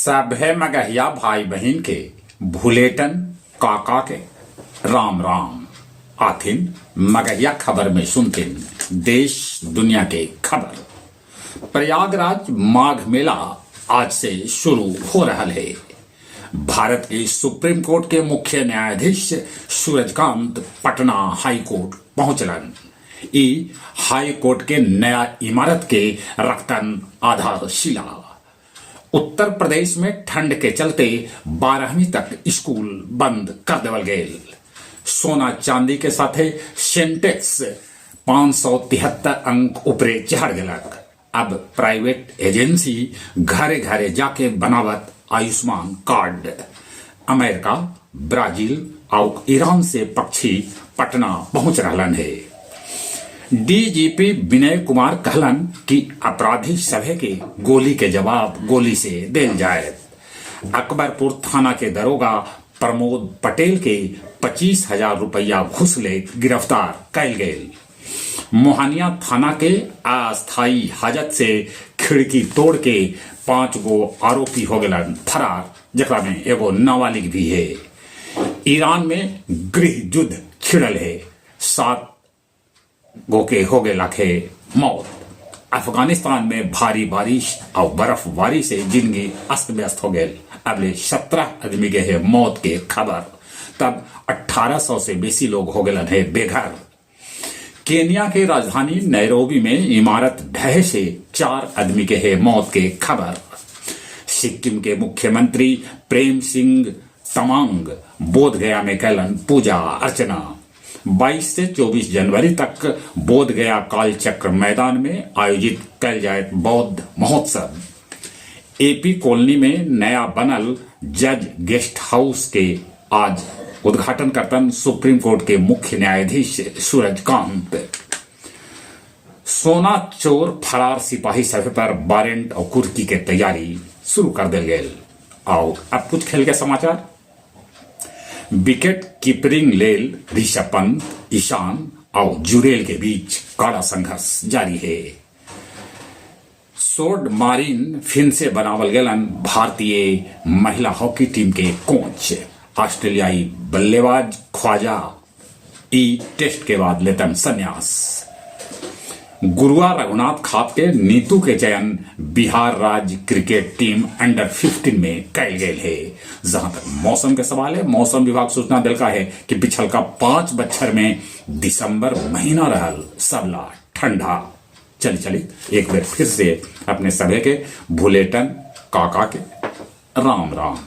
सभे मगहिया भाई बहन के भुलेटन काका के राम राम आथिन मगहिया खबर में सुनतिन देश दुनिया के खबर। प्रयागराज माघ मेला आज से शुरू हो रहा है। भारत के सुप्रीम कोर्ट के मुख्य न्यायाधीश सूरजकांत पटना हाई कोर्ट पहुंचलन। ई हाई कोर्ट के नया इमारत के रखतन आधारशिला। उत्तर प्रदेश में ठंड के चलते 12वीं तक स्कूल बंद कर देवल गए। सोना चांदी के साथे सेंटेक्स 573 अंक ऊपरे चढ़ गलक। अब प्राइवेट एजेंसी घरे घरे जाके बनावत आयुष्मान कार्ड। अमेरिका, ब्राजील और ईरान से पक्षी पटना पहुंच रहलन है। डीजीपी विनय कुमार कहलन कि अपराधी सभे के गोली के जवाब गोली से देल जाए। अकबरपुर थाना के दरोगा प्रमोद पटेल के 25,000 रुपया घूस ले गिरफ्तार कैल गए। मोहनिया थाना के अस्थायी हाजत से खिड़की तोड़ के 5 गो आरोपी हो गलन फरार, जकरा में एगो नाबालिग भी है। ईरान में गृह युद्ध छिड़ल है, 7 गो के हो गए लाखे मौत। अफगानिस्तान में भारी बारिश और बर्फबारी से जिंदगी अस्त व्यस्त हो गए। अगले 17 आदमी के है मौत के खबर। तब 1800 से बेसी लोग हो गए है बेघर। केनिया के राजधानी नैरोबी में इमारत ढहे से 4 आदमी के है मौत के खबर। सिक्किम के मुख्यमंत्री प्रेम सिंह तमांग बोधगया में कैलन पूजा अर्चना। 22 से 24 जनवरी तक बोधगया कालचक्र मैदान में आयोजित कैल जाए बौद्ध महोत्सव। एपी कॉलोनी में नया बनल जज गेस्ट हाउस के आज उद्घाटन करतन सुप्रीम कोर्ट के मुख्य न्यायाधीश सूरजकांत। सोना चोर फरार सिपाही सभे पर वारंट और कुर्की के तैयारी शुरू कर दिल गए। और अब कुछ खेल के समाचार। विकेट कीपरिंग लेल ऋषभ पंत, ईशान और जुरेल के बीच कड़ा संघर्ष जारी है। सोड मारिन फिन से बनावल गलन भारतीय महिला हॉकी टीम के कोच। ऑस्ट्रेलियाई बल्लेबाज ख्वाजा ई टेस्ट के बाद लेतन संन्यास। गुरुआ रघुनाथ खाप के नीतू के चयन बिहार राज्य क्रिकेट टीम अंडर 15 में कैल गए है। जहां तक मौसम के सवाल है, मौसम विभाग सूचना दिलका है कि पिछल का 5 बच्छर में दिसंबर महीना रहल सबला ठंडा। चली एक बार फिर से अपने सभे के भुलेटन काका के राम राम।